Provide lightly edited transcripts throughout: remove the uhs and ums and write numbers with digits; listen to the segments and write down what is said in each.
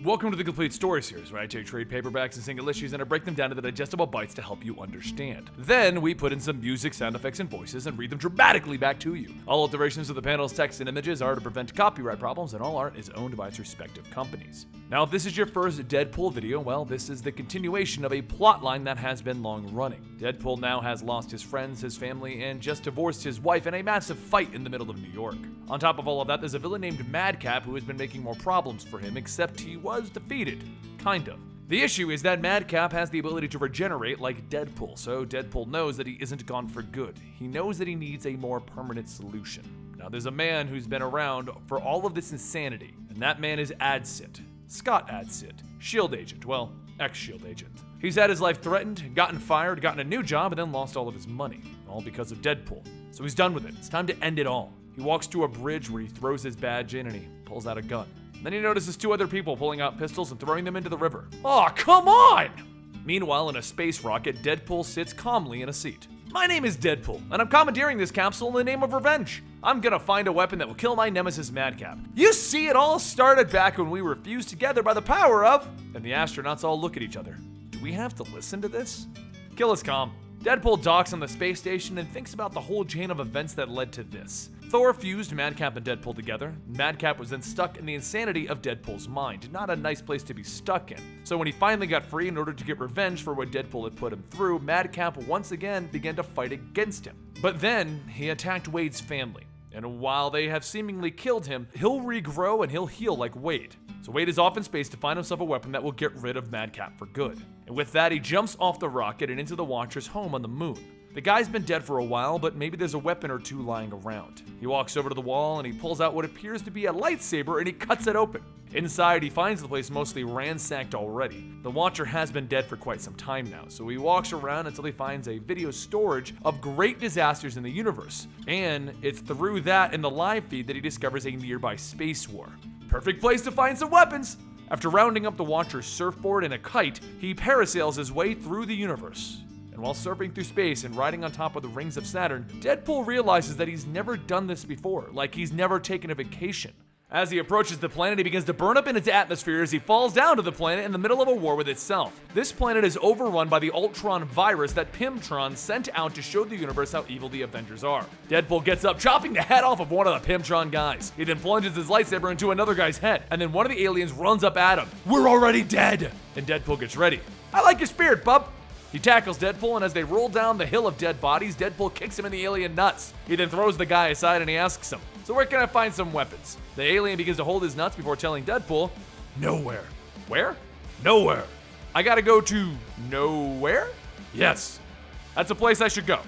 Welcome to the Complete Story Series, where I take trade paperbacks and single issues and I break them down into the digestible bites to help you understand. Then we put in some music, sound effects, and voices and read them dramatically back to you. All alterations of the panel's text and images are to prevent copyright problems, and all art is owned by its respective companies. Now, if this is your first Deadpool video, well, this is the continuation of a plotline that has been long running. Deadpool now has lost his friends, his family, and just divorced his wife in a massive fight in the middle of New York. On top of all of that, there's a villain named Madcap who has been making more problems for him, except he was defeated. Kind of. The issue is that Madcap has the ability to regenerate like Deadpool, so Deadpool knows that he isn't gone for good. He knows that he needs a more permanent solution. Now, there's a man who's been around for all of this insanity, and that man is Adsit. Scott Adsit. S.H.I.E.L.D. agent. Well, ex-S.H.I.E.L.D. agent. He's had his life threatened, gotten fired, gotten a new job, and then lost all of his money. All because of Deadpool. So he's done with it. It's time to end it all. He walks to a bridge where he throws his badge in and he pulls out a gun. Then he notices two other people pulling out pistols and throwing them into the river. Oh, come on! Meanwhile, in a space rocket, Deadpool sits calmly in a seat. My name is Deadpool, and I'm commandeering this capsule in the name of revenge. I'm gonna find a weapon that will kill my nemesis Madcap. You see, it all started back when we were fused together by the power of... And the astronauts all look at each other. Do we have to listen to this? Kill is calm. Deadpool docks on the space station and thinks about the whole chain of events that led to this. Thor fused Madcap and Deadpool together. Madcap was then stuck in the insanity of Deadpool's mind. Not a nice place to be stuck in. So when he finally got free in order to get revenge for what Deadpool had put him through, Madcap once again began to fight against him. But then he attacked Wade's family. And while they have seemingly killed him, he'll regrow and he'll heal like Wade. So Wade is off in space to find himself a weapon that will get rid of Madcap for good. And with that, he jumps off the rocket and into the Watcher's home on the moon. The guy's been dead for a while, but maybe there's a weapon or two lying around. He walks over to the wall and he pulls out what appears to be a lightsaber and he cuts it open. Inside, he finds the place mostly ransacked already. The Watcher has been dead for quite some time now, so he walks around until he finds a video storage of great disasters in the universe. And it's through that in the live feed that he discovers a nearby space war. Perfect place to find some weapons! After rounding up the Watcher's surfboard and a kite, he parasails his way through the universe. And while surfing through space and riding on top of the rings of Saturn, Deadpool realizes that he's never done this before, like he's never taken a vacation. As he approaches the planet, he begins to burn up in its atmosphere as he falls down to the planet in the middle of a war with itself. This planet is overrun by the Ultron virus that Pimtron sent out to show the universe how evil the Avengers are. Deadpool gets up, chopping the head off of one of the Pimtron guys. He then plunges his lightsaber into another guy's head, and then one of the aliens runs up at him. We're already dead! And Deadpool gets ready. I like your spirit, bub! He tackles Deadpool, and as they roll down the hill of dead bodies, Deadpool kicks him in the alien nuts. He then throws the guy aside and he asks him, so where can I find some weapons? The alien begins to hold his nuts before telling Deadpool, nowhere. Where? Nowhere. I gotta go to nowhere? Yes. That's a place I should go.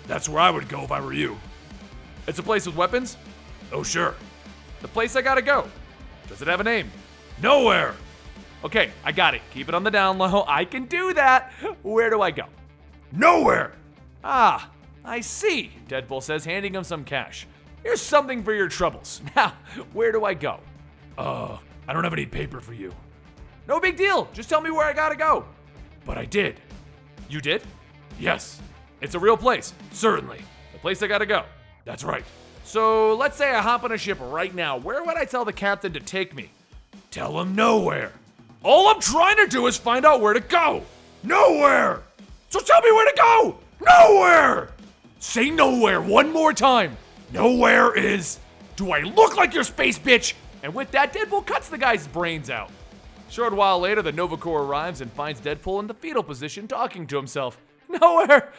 That's where I would go if I were you. It's a place with weapons? Oh, sure. The place I gotta go. Does it have a name? Nowhere. Okay, I got it. Keep it on the down low. I can do that. Where do I go? Nowhere. Ah, I see, Deadpool says, handing him some cash. Here's something for your troubles. Now, where do I go? I don't have any paper for you. No big deal. Just tell me where I gotta go. But I did. You did? Yes. It's a real place. Certainly. The place I gotta go. That's right. So let's say I hop on a ship right now. Where would I tell the captain to take me? Tell him nowhere. All I'm trying to do is find out where to go. Nowhere. So tell me where to go. Nowhere. Say nowhere one more time. Nowhere is. Do I look like your space bitch? And with that, Deadpool cuts the guy's brains out. Short while later, the Nova Corps arrives and finds Deadpool in the fetal position talking to himself. Nowhere.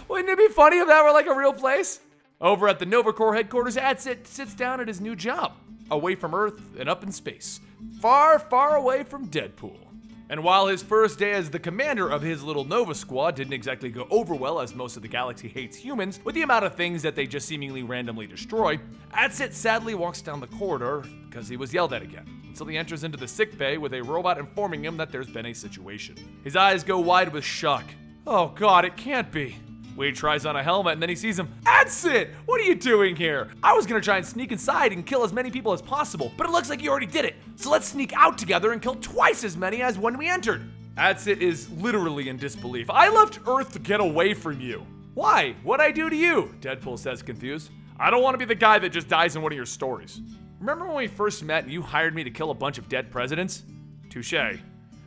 Wouldn't it be funny if that were like a real place? Over at the Nova Corps headquarters, Adsit sits down at his new job. Away from Earth and up in space. Far, far away from Deadpool. And while his first day as the commander of his little Nova squad didn't exactly go over well, as most of the galaxy hates humans, with the amount of things that they just seemingly randomly destroy, Adsit sadly walks down the corridor because he was yelled at again, until he enters into the sickbay with a robot informing him that there's been a situation. His eyes go wide with shock. Oh god, it can't be. Wade tries on a helmet and then he sees him. Adsit! What are you doing here? I was gonna try and sneak inside and kill as many people as possible, but it looks like you already did it. So let's sneak out together and kill twice as many as when we entered. Adsit is literally in disbelief. I left Earth to get away from you. Why? What'd I do to you? Deadpool says, confused. I don't want to be the guy that just dies in one of your stories. remember when we first met and you hired me to kill a bunch of dead presidents? Touché.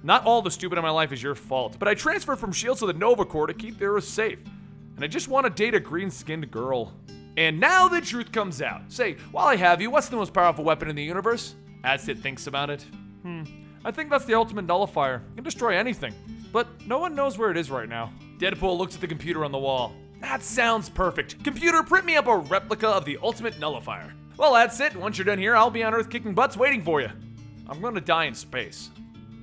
Not all the stupid in my life is your fault, but I transferred from S.H.I.E.L.D. to the Nova Corps to keep the Earth safe. And I just want to date a green-skinned girl. And now the truth comes out. Say, while I have you, what's the most powerful weapon in the universe? Adsit thinks about it. I think that's the ultimate nullifier. It can destroy anything. But no one knows where it is right now. Deadpool looks at the computer on the wall. That sounds perfect. Computer, print me up a replica of the ultimate nullifier. Well, that's it. Once you're done here, I'll be on Earth kicking butts waiting for you. I'm going to die in space.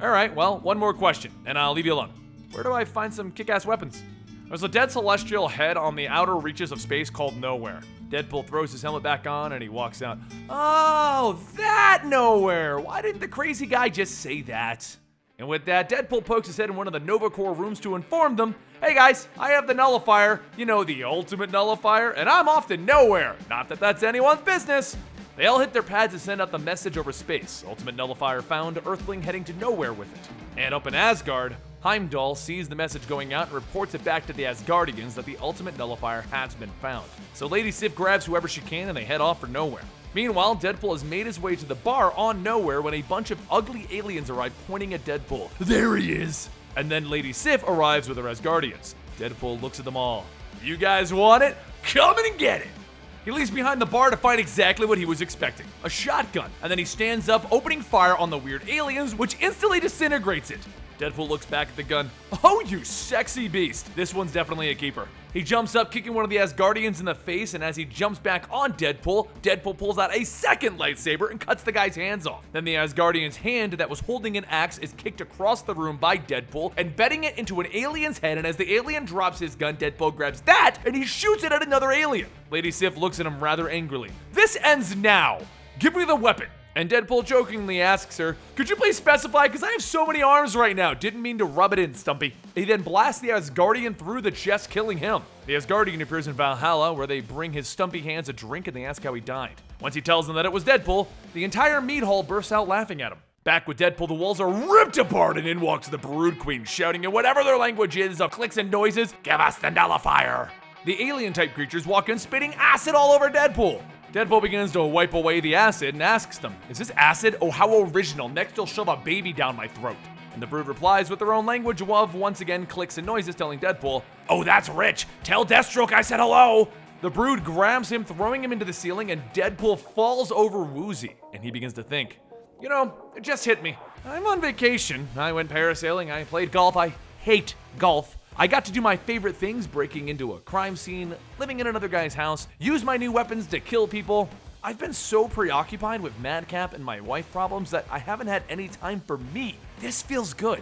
Alright, well, one more question, and I'll leave you alone. Where do I find some kick-ass weapons? There's a dead celestial head on the outer reaches of space called Nowhere. Deadpool throws his helmet back on and he walks out. Oh, that Nowhere! Why didn't the crazy guy just say that? And with that, Deadpool pokes his head in one of the Nova Corps rooms to inform them, hey guys, I have the nullifier, you know, the ultimate nullifier, and I'm off to Nowhere. Not that that's anyone's business. They all hit their pads to send out the message over space. Ultimate nullifier found, Earthling heading to Nowhere with it. And up in Asgard, Heimdall sees the message going out and reports it back to the Asgardians that the ultimate nullifier has been found. So Lady Sif grabs whoever she can and they head off for Nowhere. Meanwhile, Deadpool has made his way to the bar on Nowhere when a bunch of ugly aliens arrive pointing at Deadpool. There he is! And then Lady Sif arrives with her Asgardians. Deadpool looks at them all. You guys want it? Come in and get it! He leaves behind the bar to find exactly what he was expecting, a shotgun, and then he stands up, opening fire on the weird aliens, which instantly disintegrates it. Deadpool looks back at the gun. Oh, you sexy beast. This one's definitely a keeper. He jumps up, kicking one of the Asgardians in the face, and as he jumps back on Deadpool, Deadpool pulls out a second lightsaber and cuts the guy's hands off. Then the Asgardian's hand that was holding an axe is kicked across the room by Deadpool, embedding it into an alien's head, and as the alien drops his gun, Deadpool grabs that, and he shoots it at another alien. Lady Sif looks at him rather angrily. This ends now. Give me the weapon. And Deadpool jokingly asks her, could you please specify, because I have so many arms right now. Didn't mean to rub it in, Stumpy. He then blasts the Asgardian through the chest, killing him. The Asgardian appears in Valhalla, where they bring his stumpy hands a drink and they ask how he died. Once he tells them that it was Deadpool, the entire meat hall bursts out laughing at him. Back with Deadpool, the walls are ripped apart and in walks the Brood Queen, shouting in whatever their language is of clicks and noises, give us the nullifier. The alien-type creatures walk in spitting acid all over Deadpool. Deadpool begins to wipe away the acid and asks them, is this acid? Oh, how original. Next you'll shove a baby down my throat. And the Brood replies with their own language of once again clicks and noises, telling Deadpool, oh, that's rich. Tell Deathstroke I said hello. The Brood grabs him, throwing him into the ceiling, and Deadpool falls over woozy. And he begins to think, you know, it just hit me. I'm on vacation. I went parasailing. I played golf. I hate golf. I got to do my favorite things, breaking into a crime scene, living in another guy's house, use my new weapons to kill people. I've been so preoccupied with Madcap and my wife problems that I haven't had any time for me. This feels good.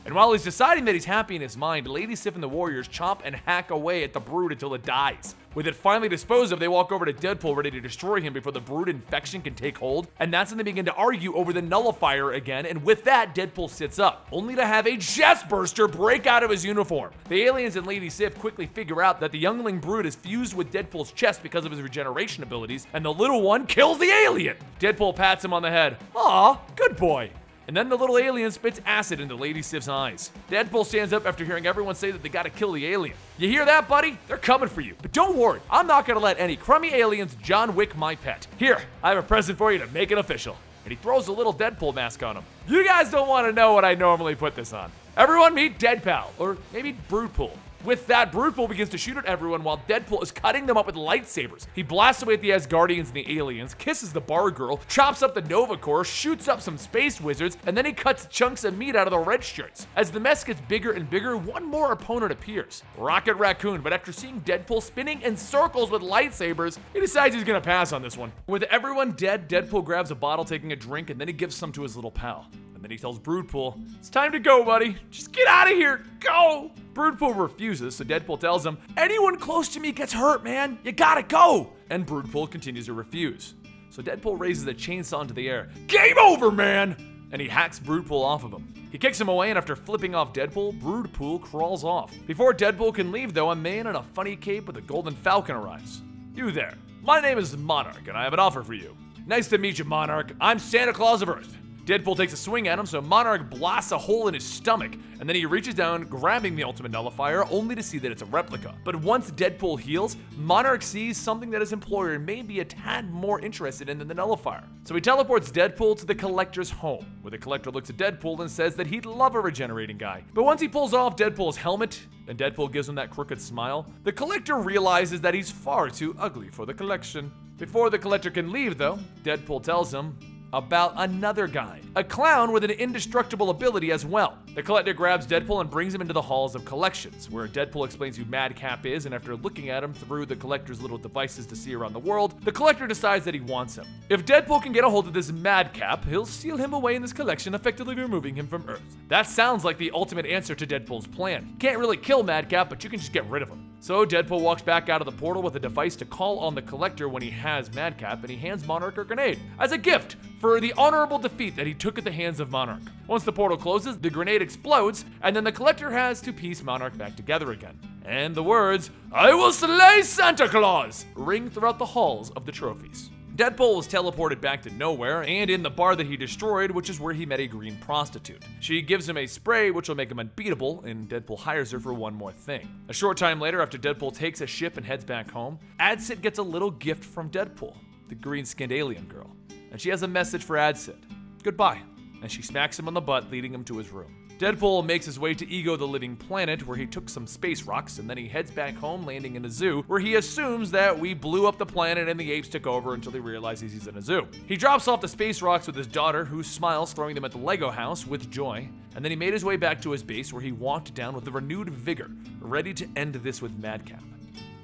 And while he's deciding that he's happy in his mind, Lady Sif and the Warriors chomp and hack away at the Brood until it dies. With it finally disposed of, they walk over to Deadpool ready to destroy him before the Brood infection can take hold, and that's when they begin to argue over the nullifier again, and with that, Deadpool sits up, only to have a chest burster break out of his uniform. The aliens and Lady Sif quickly figure out that the youngling Brood is fused with Deadpool's chest because of his regeneration abilities, and the little one kills the alien! Deadpool pats him on the head. Aw, good boy. And then the little alien spits acid into Lady Sif's eyes. Deadpool stands up after hearing everyone say that they gotta kill the alien. You hear that, buddy? They're coming for you. But don't worry, I'm not gonna let any crummy aliens John Wick my pet. Here, I have a present for you to make it official. And he throws a little Deadpool mask on him. You guys don't want to know what I normally put this on. Everyone meet Deadpal, or maybe Broodpool. With that, Broodpool begins to shoot at everyone while Deadpool is cutting them up with lightsabers. He blasts away at the Asgardians and the aliens, kisses the bar girl, chops up the Nova Corps, shoots up some space wizards, and then he cuts chunks of meat out of the red shirts. As the mess gets bigger and bigger, one more opponent appears, Rocket Raccoon, but after seeing Deadpool spinning in circles with lightsabers, he decides he's gonna pass on this one. With everyone dead, Deadpool grabs a bottle, taking a drink, and then he gives some to his little pal. And then he tells Broodpool, it's time to go, buddy. Just get out of here. Go. Broodpool refuses, so Deadpool tells him, anyone close to me gets hurt, man. You gotta go. And Broodpool continues to refuse. So Deadpool raises a chainsaw into the air. Game over, man. And he hacks Broodpool off of him. He kicks him away, and after flipping off Deadpool, Broodpool crawls off. Before Deadpool can leave, though, a man in a funny cape with a golden falcon arrives. You there. My name is Monarch, and I have an offer for you. Nice to meet you, Monarch. I'm Santa Claus of Earth. Deadpool takes a swing at him, so Monarch blasts a hole in his stomach, and then he reaches down, grabbing the ultimate nullifier, only to see that it's a replica. But once Deadpool heals, Monarch sees something that his employer may be a tad more interested in than the nullifier. So he teleports Deadpool to the Collector's home, where the Collector looks at Deadpool and says that he'd love a regenerating guy. But once he pulls off Deadpool's helmet, and Deadpool gives him that crooked smile, the Collector realizes that he's far too ugly for the collection. Before the Collector can leave, though, Deadpool tells him about another guy, a clown with an indestructible ability as well. The Collector grabs Deadpool and brings him into the halls of collections, where Deadpool explains who Madcap is, and after looking at him through the Collector's little devices to see around the world, the Collector decides that he wants him. If Deadpool can get a hold of this Madcap, he'll seal him away in this collection, effectively removing him from Earth. That sounds like the ultimate answer to Deadpool's plan. Can't really kill Madcap, but you can just get rid of him. So Deadpool walks back out of the portal with a device to call on the Collector when he has Madcap, and he hands Monarch a grenade as a gift for the honorable defeat that he took at the hands of Monarch. Once the portal closes, the grenade explodes, and then the Collector has to piece Monarch back together again. And the words, "I will slay Santa Claus," ring throughout the halls of the trophies. Deadpool was teleported back to nowhere and in the bar that he destroyed, which is where he met a green prostitute. She gives him a spray which will make him unbeatable, and Deadpool hires her for one more thing. A short time later, after Deadpool takes a ship and heads back home, Adsit gets a little gift from Deadpool, the green-skinned alien girl. And she has a message for Adsit. Goodbye. And she smacks him on the butt, leading him to his room. Deadpool makes his way to Ego the Living Planet, where he took some space rocks, and then he heads back home, landing in a zoo, where he assumes that we blew up the planet and the apes took over until he realizes he's in a zoo. He drops off the space rocks with his daughter, who smiles, throwing them at the Lego house with joy, and then he made his way back to his base, where he walked down with a renewed vigor, ready to end this with Madcap.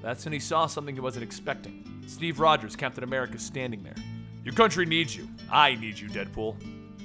That's when he saw something he wasn't expecting. Steve Rogers, Captain America, standing there. "Your country needs you. I need you, Deadpool."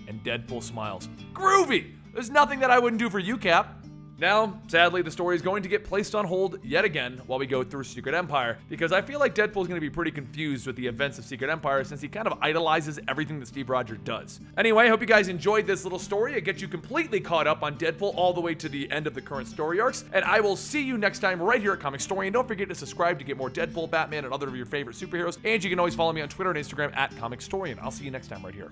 And Deadpool smiles. "Groovy! There's nothing that I wouldn't do for you, Cap." Now, sadly, the story is going to get placed on hold yet again while we go through Secret Empire, because I feel like Deadpool's going to be pretty confused with the events of Secret Empire since he kind of idolizes everything that Steve Rogers does. Anyway, I hope you guys enjoyed this little story. It gets you completely caught up on Deadpool all the way to the end of the current story arcs, and I will see you next time right here at Comicstorian. Don't forget to subscribe to get more Deadpool, Batman, and other of your favorite superheroes, and you can always follow me on Twitter and Instagram at Comicstorian. I'll see you next time right here.